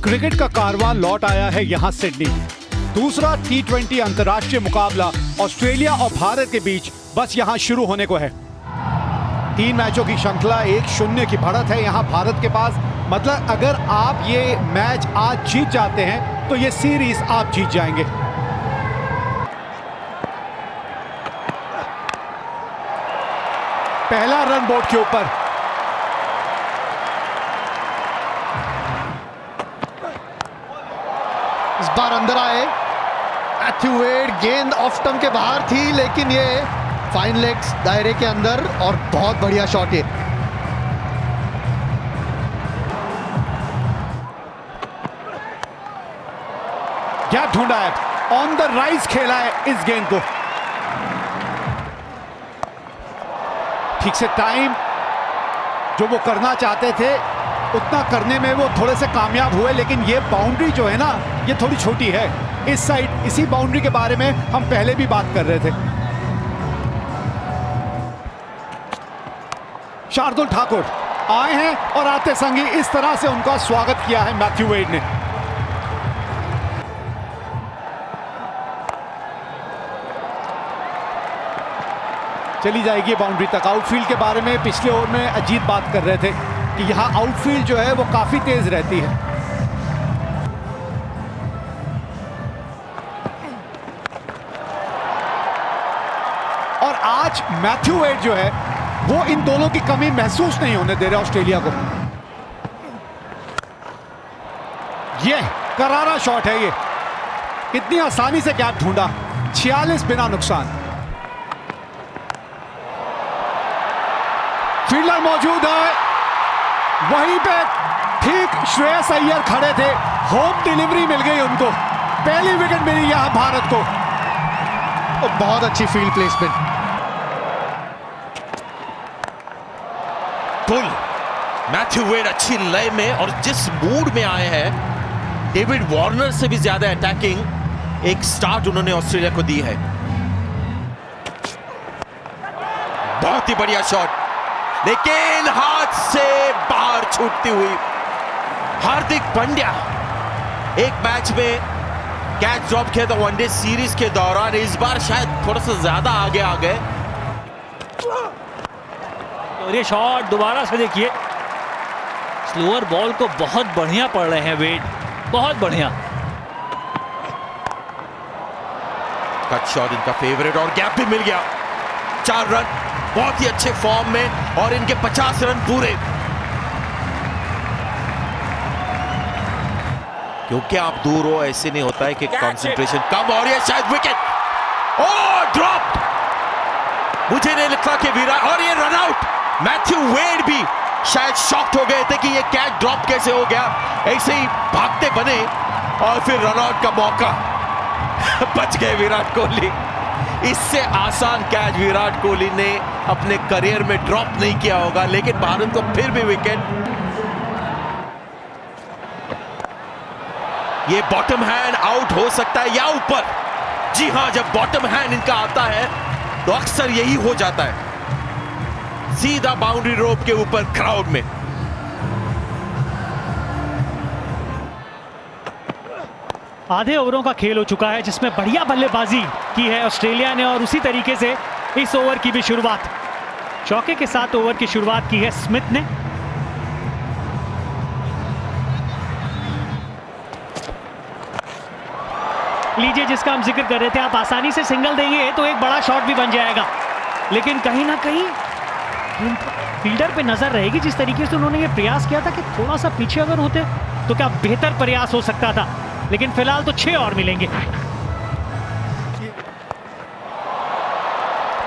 Cricket का कारवां लौट आया है यहां सिडनी। दूसरा T20 अंतर्राष्ट्रीय मुकाबला ऑस्ट्रेलिया और भारत के बीच बस यहां शुरू होने को है। 3 मैचों की श्रृंखला 1-0 की बढ़त है यहां भारत के पास। मतलब अगर आप ये मैच आज जीत जाते हैं तो ये सीरीज आप जीत जाएंगे। पहला रन बोर्ड के ऊपर। इस बार अंदर आए मैथ्यू वेड, गेंद ऑफ स्टंप के बाहर थी लेकिन ये फाइन लेग्स दायरे के अंदर और बहुत बढ़िया शॉट है। गैप ढूंढा है, ऑन द राइज खेला है इस गेंद को। ठीक से टाइम जो वो करना चाहते थे उतना करने में वो थोड़े से कामयाब हुए, लेकिन ये बाउंड्री जो है ना ये थोड़ी छोटी है इस साइड। इसी बाउंड्री के बारे में हम पहले भी बात कर रहे थे। शार्दुल ठाकुर आए हैं और आते संगी इस तरह से उनका स्वागत किया है मैथ्यू वेड ने। चली जाएगी बाउंड्री तक। आउटफील्ड के बारे में पिछले ओवर में अजीत बात कर रहे थे कि यहां आउटफील्ड जो है वो काफी तेज रहती है। और आज मैथ्यू वेड जो है वो इन दोनों की कमी महसूस नहीं होने दे रहे ऑस्ट्रेलिया को। ये करारा शॉट है, ये कितनी आसानी से गैप ढूंढा, 46 बिना नुकसान। फील्डर मौजूद है वहीं पे, ठीक श्रेयस अय्यर खड़े थे, होम डिलीवरी मिल गई उनको, पहली विकेट मिली यहां भारत को। और बहुत अच्छी फील्ड प्लेसमेंट। पुल मैथ्यू वेड अच्छी लय में और जिस मूड में आए हैं, डेविड वार्नर से भी ज्यादा अटैकिंग एक स्टार्ट उन्होंने ऑस्ट्रेलिया को दी है। बहुत ही बढ़िया शॉट, लेकिन हाथ से बाहर छूटती हुई। हार्दिक पांड्या एक मैच में कैच ड्रॉप किया था वनडे सीरीज के दौरान, इस बार शायद थोड़ा सा ज्यादा आगे आ गए। और ये शॉट दोबारा से देखिए, स्लोअर बॉल को बहुत बढ़िया पड़ रहे हैं वेड, बहुत बढ़िया। कट शॉट इनका फेवरेट और गैप भी मिल गया। 4 रन, बहुत ही अच्छे फॉर्म में और इनके 50 रन पूरे। क्योंकि आप दूर हो ऐसे नहीं होता है कि कंसंट्रेशन कम, और ये शायद विकेट। ओह ड्रॉप, मुझे नहीं लगता कि विराट, और ये रन आउट। मैथ्यू वेड भी शायद शॉक्ड हो गए थे कि ये कैच ड्रॉप कैसे हो गया। ऐसे ही भागते बने और फिर रन आउट का मौका बच गए विराट कोहली। इससे आसान कैच विराट कोहली ने अपने करियर में ड्रॉप नहीं किया होगा, लेकिन भारत को फिर भी विकेट। ये बॉटम हैंड आउट हो सकता है या ऊपर। जी हां, जब बॉटम हैंड इनका आता है तो अक्सर यही हो जाता है, सीधा बाउंड्री रोप के ऊपर क्राउड में। आधे ओवरों का खेल हो चुका है जिसमें बढ़िया बल्लेबाजी की है ऑस्ट्रेलिया ने, और उसी तरीके से इस ओवर की भी शुरुआत चौके के साथ ओवर की शुरुआत की है स्मिथ ने। लीजिए, जिसका हम जिक्र कर रहे थे, आप आसानी से सिंगल देंगे तो एक बड़ा शॉट भी बन जाएगा, लेकिन कहीं ना कहीं फील्डर पे नजर रहेगी। जिस तरीके से उन्होंने ये प्रयास किया था कि थोड़ा सा पीछे अगर होते तो क्या बेहतर प्रयास हो सकता था, लेकिन फिलहाल तो 6 और मिलेंगे।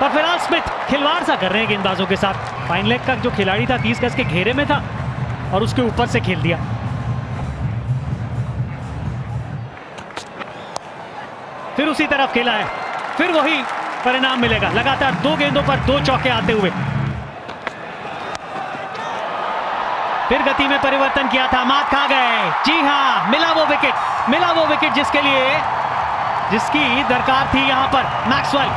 पर फिलहाल स्मिथ खिलवाड़ सा कर रहे हैं गेंदबाजों के साथ। फाइन लेग का जो खिलाड़ी था 30 गज के घेरे में था और उसके ऊपर से खेल दिया। फिर उसी तरफ खेला है, फिर वही परिणाम मिलेगा। लगातार 2 गेंदों पर 2 चौके आते हुए फिर गति में परिवर्तन किया था, मात खा गए। जी हां, मिला वो विकेट जिसकी दरकार थी यहां पर। मैक्सवेल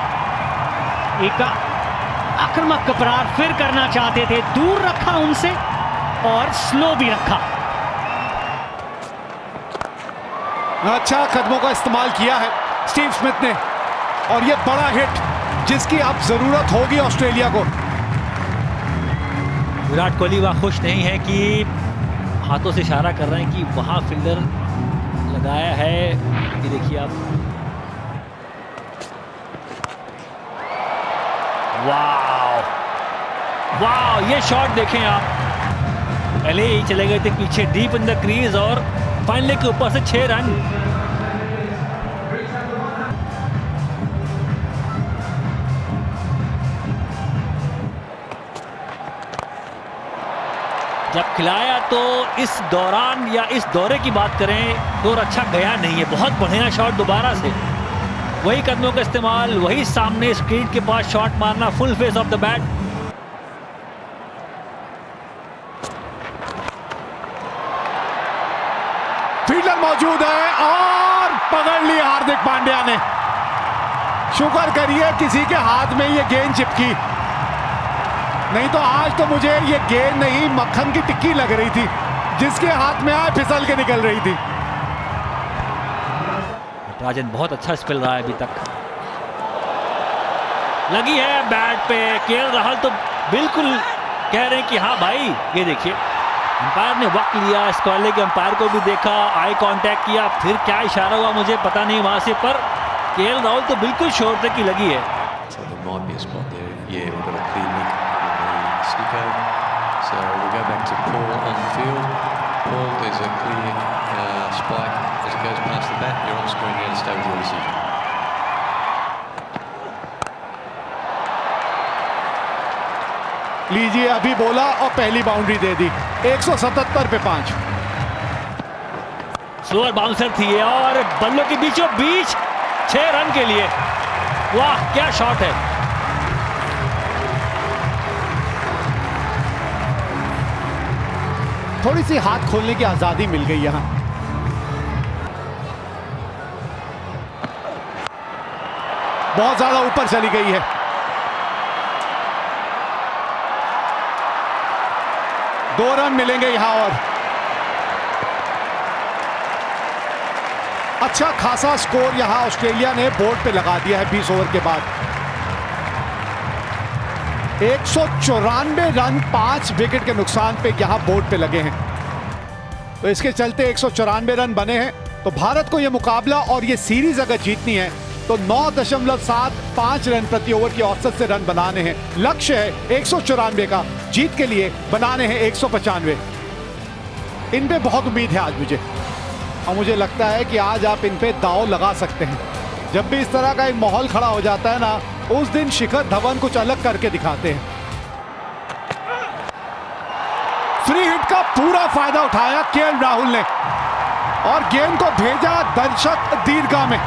एक आक्रामक प्रहार फिर करना चाहते थे, दूर रखा उनसे और स्लो भी रखा। अच्छा कदमों का इस्तेमाल किया है स्टीव स्मिथ ने, और ये बड़ा हिट जिसकी अब जरूरत होगी ऑस्ट्रेलिया को। विराट कोहली वह खुश नहीं है कि हाथों से इशारा कर रहे हैं कि वहां फील्डर लगाया है। ये देखिए आप, वाह वाह, ये शॉट देखें आप, पहले ही चले गए थे पीछे डीप इन द क्रीज और फाइनली के ऊपर से 6 रन। जब खिलाया तो इस दौरान या इस दौरे की बात करें तो अच्छा गया नहीं है, बहुत बढ़िया शॉट दोबारा से, वही कदमों का इस्तेमाल, वही सामने स्क्रीन के पास शॉट मारना, full face of the bat. Fielder मौजूद है और पकड़ ली हार्दिक पांड्या ने। शुक्र करिए किसी के हाथ में ये गेंद चिपकी, नहीं तो आज तो मुझे ये गेंद नहीं मक्खन की टिक्की लग रही थी, जिसके हाथ में आए फिसल के निकल रही थी। राजन बहुत अच्छा स्पेल रहा है अभी तक, लगी है बैट पे। केएल राहुल तो बिल्कुल कह रहे हैं कि हाँ भाई, ये देखिए अंपायर ने वक्त लिया, स्क्वाले के अंपायर को भी देखा, आई कांटेक्ट किया, फिर क्या इशारा हुआ मुझे पता नहीं वहां से, पर केएल राहुल तो बिल्कुल श्योर थे कि लगी है। So we'll go back to Paul on the field. Paul, there's a clear spike as it goes past the bat. You're on screen here to stay with your decision. लीजिए, अभी बोला और पहली बाउंड्री दे दी। 177 पे 5। स्लोअर बाउंसर थी और बल्लों के बीचों बीच 6 रन के लिए। वाह क्या शॉट है। थोड़ी सी हाथ खोलने की आजादी मिल गई यहां। बहुत ज्यादा ऊपर चली गई है। दो रन मिलेंगे यहां और अच्छा खासा स्कोर यहां ऑस्ट्रेलिया ने बोर्ड पे लगा दिया है 20 ओवर के बाद। 194 रन 5 विकेट के नुकसान पे यहां बोर्ड पे लगे हैं। तो इसके चलते 194 रन बने हैं। तो भारत को यह मुकाबला और ये सीरीज अगर जीतनी है तो 9.75 रन प्रति ओवर की औसत से रन बनाने हैं। लक्ष्य है 194 का, जीत के लिए बनाने हैं 195। इन पे बहुत उम्मीद है आज मुझे, और मुझे लगता है कि आज आप इन पे दांव लगा सकते हैं। जब भी इस तरह का एक माहौल खड़ा हो जाता है ना, उस दिन शिखर धवन कुछ अलग करके दिखाते हैं। फ्री हिट का पूरा फायदा उठाया केएल राहुल ने और गेंद को भेजा दर्शक दीर्घा में।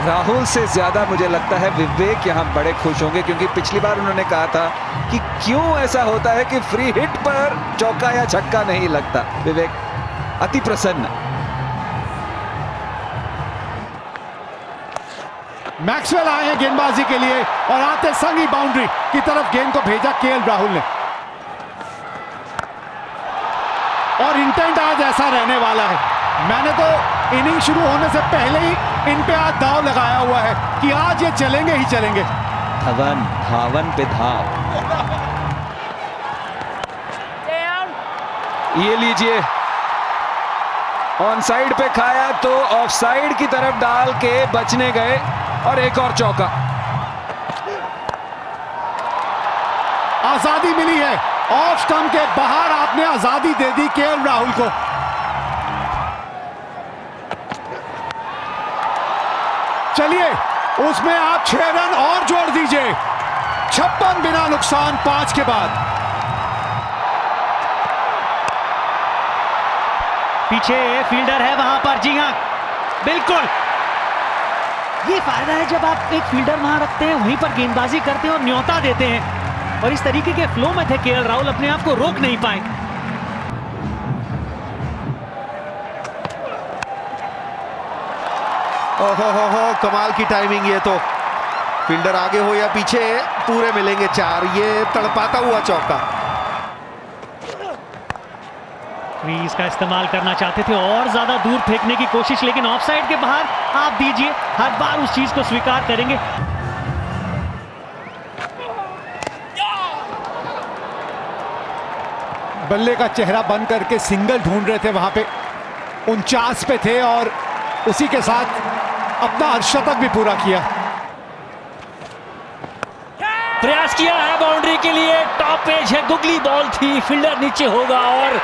राहुल से ज्यादा मुझे लगता है विवेक यहां बड़े खुश होंगे, क्योंकि पिछली बार उन्होंने कहा था कि क्यों ऐसा होता है कि फ्री हिट पर चौका या छक्का नहीं लगता। विवेक अति प्रसन्न। मैक्सवेल आए हैं गेंदबाजी के लिए और आते संग ही बाउंड्री की तरफ गेंद को भेजा केएल राहुल ने। और इंटेंट आज ऐसा रहने वाला है। मैंने तो इनिंग शुरू होने से पहले ही इन पे आज दाव लगाया हुआ है कि आज ये चलेंगे ही चलेंगे। धवन धावन पे धाव। ये लीजिए, ऑन साइड पे खाया तो ऑफ साइड की तरफ डाल के बचने गए और एक और चौका। आजादी मिली है, ऑफ स्टंप के बाहर आपने आजादी दे दी केएल राहुल को। चलिए उसमें आप 6 रन और जोड़ दीजिए। 56 बिना नुकसान 5 के बाद। पीछे फील्डर है वहां पर, जी हां बिल्कुल। ये फायदा है जब आप एक फील्डर वहां रखते हैं, वहीं पर गेंदबाजी करते हैं और न्योता देते हैं। और इस तरीके के फ्लो में थे केएल राहुल, अपने आप को रोक नहीं पाए। ओहो कमाल की टाइमिंग। ये तो फील्डर आगे हो या पीछे पूरे मिलेंगे 4। ये तड़पाता हुआ चौका। क्रीज का इस्तेमाल करना चाहते थे और ज्यादा दूर फेंकने की कोशिश, लेकिन ऑफसाइड के बाहर आप दीजिए, हर बार उस चीज को स्वीकार करेंगे। बल्ले का चेहरा बंद करके सिंगल ढूंढ रहे थे, वहां पे 49 पे थे और उसी के साथ अपना अर्धशतक भी पूरा किया। प्रयास किया है बाउंड्री के लिए, टॉप एज है, गुगली बॉल थी, फील्डर नीचे होगा और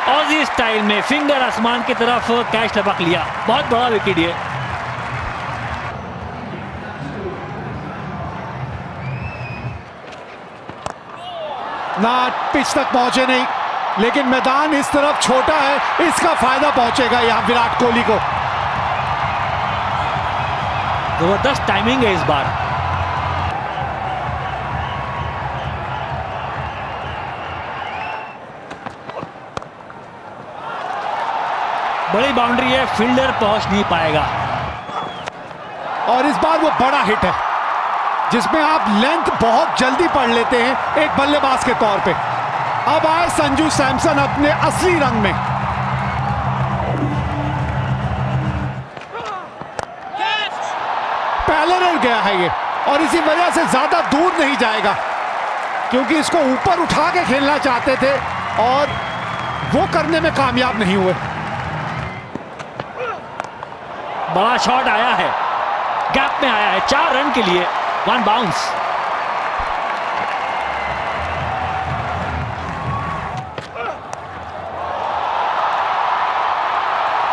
ऑजी स्टाइल में फिंगर आसमान की तरफ कैच लपक लिया। बहुत बड़ा विकेट ये। ना पिच तक पहुंचे नहीं, लेकिन मैदान इस तरफ छोटा है, इसका फायदा पहुंचेगा यहां विराट कोहली को। जबरदस्त टाइमिंग है इस बार। बड़ी बाउंड्री है, फील्डर पहुंच नहीं पाएगा और इस बार वो बड़ा हिट है जिसमें आप लेंथ बहुत जल्दी पढ़ लेते हैं एक बल्लेबाज के तौर पे। अब आए संजू सैमसन अपने असली रंग में। पहले रन गया है ये और इसी वजह से ज्यादा दूर नहीं जाएगा, क्योंकि इसको ऊपर उठा के खेलना चाहते थे और वो करने में कामयाब नहीं हुए। बड़ा शॉट आया है, गैप में आया है, 4 रन के लिए 1 बाउंस।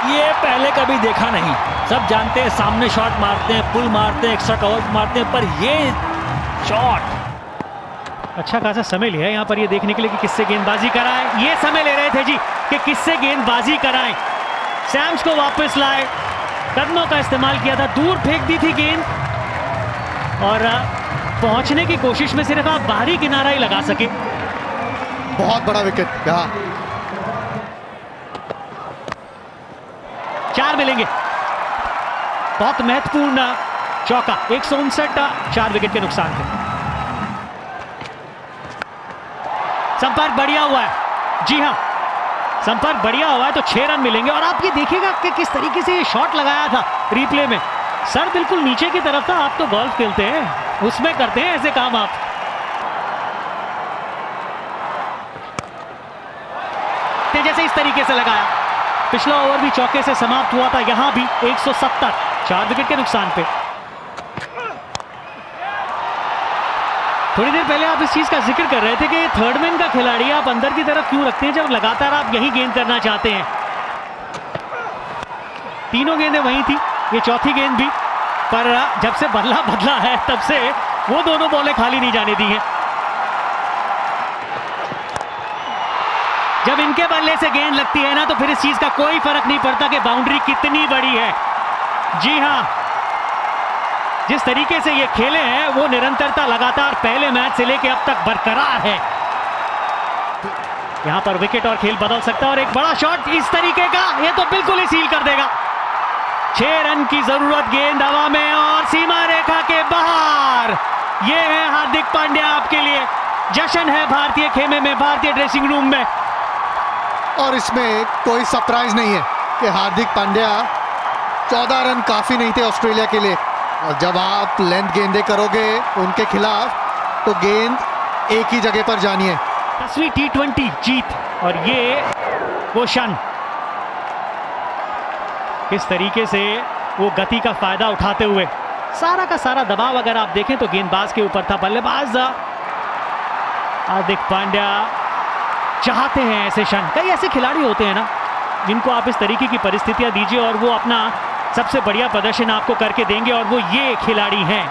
ये पहले कभी देखा नहीं। सब जानते हैं सामने शॉट मारते हैं, पुल मारते हैं, एक्स्ट्रा कवर मारते हैं, पर ये शॉट अच्छा खासा समय लिया यहाँ पर ये देखने के लिए कि किससे गेंदबाजी कराएं। ये समय ले रहे थे जी कि किससे गेंदबाजी कराएं। सैम्स को वापस लाए, कदमों का इस्तेमाल किया था, दूर फेंक दी थी गेंद और पहुंचने की कोशिश में सिर्फ आप बाहरी किनारा ही लगा सके। बहुत बड़ा विकेट यहाँ। 4 मिलेंगे, बहुत महत्वपूर्ण चौका, 159 4 विकेट के नुकसान पे। संपर्क बढ़िया हुआ है, जी हां संपर्क बढ़िया हुआ है तो 6 रन मिलेंगे। और आप ये देखिएगा कि किस तरीके से ये शॉट लगाया था रिप्ले में, सर बिल्कुल नीचे की तरफ था। आप तो गोल्फ खेलते हैं, उसमें करते हैं ऐसे काम आप। जैसे इस तरीके से लगाया, पिछला ओवर भी चौके से समाप्त हुआ था, यहां भी 170 4 विकेट के नुकसान पे। थोड़ी देर पहले आप इस चीज का जिक्र कर रहे थे कि थर्ड मैन का खिलाड़ी आप अंदर की तरफ क्यों रखते हैं जब लगातार आप यही गेंद करना चाहते हैं। तीनों गेंदें वहीं थी, ये चौथी गेंद भी, पर जब से बल्ला बदला है तब से वो दोनों बॉलें खाली नहीं जाने दी हैं। जब इनके बल्ले से गेंद लगती है ना तो फिर इस चीज का कोई फर्क नहीं पड़ता कि बाउंड्री कितनी बड़ी है। जी हां, जिस तरीके से ये खेले हैं वो निरंतरता लगातार पहले मैच से लेके अब तक बरकरार है। यहां पर विकेट और खेल बदल सकता है और एक बड़ा शॉट इस तरीके का, ये तो बिल्कुल ही सील कर देगा। 6 रन की जरूरत, गेंद हवा में और सीमा रेखा के बाहर। ये है हार्दिक पांड्या आपके लिए, जश्न है भारतीय खेमे में, भारतीय ड्रेसिंग रूम में। और इसमें कोई सरप्राइज नहीं है कि हार्दिक पांड्या 14 रन काफी नहीं थे ऑस्ट्रेलिया के लिए, और जब आप लेंथ गेंदे करोगे उनके खिलाफ तो गेंद एक ही जगह पर जानी है। 10वीं T20 जीत और ये वो क्षण, किस तरीके से वो गति का फायदा उठाते हुए, सारा का सारा दबाव अगर आप देखें तो गेंदबाज के ऊपर था। बल्लेबाज हार्दिक पांड्या चाहते हैं ऐसे क्षण। कई ऐसे खिलाड़ी होते हैं ना जिनको आप इस तरीके की परिस्थितियां दीजिए और वो अपना सबसे बढ़िया प्रदर्शन आपको करके देंगे, और वो ये खिलाड़ी हैं।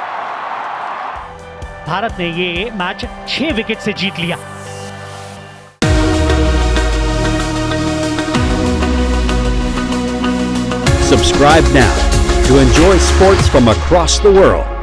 भारत ने ये मैच 6 विकेट से जीत लिया। Subscribe now to enjoy sports from across the world.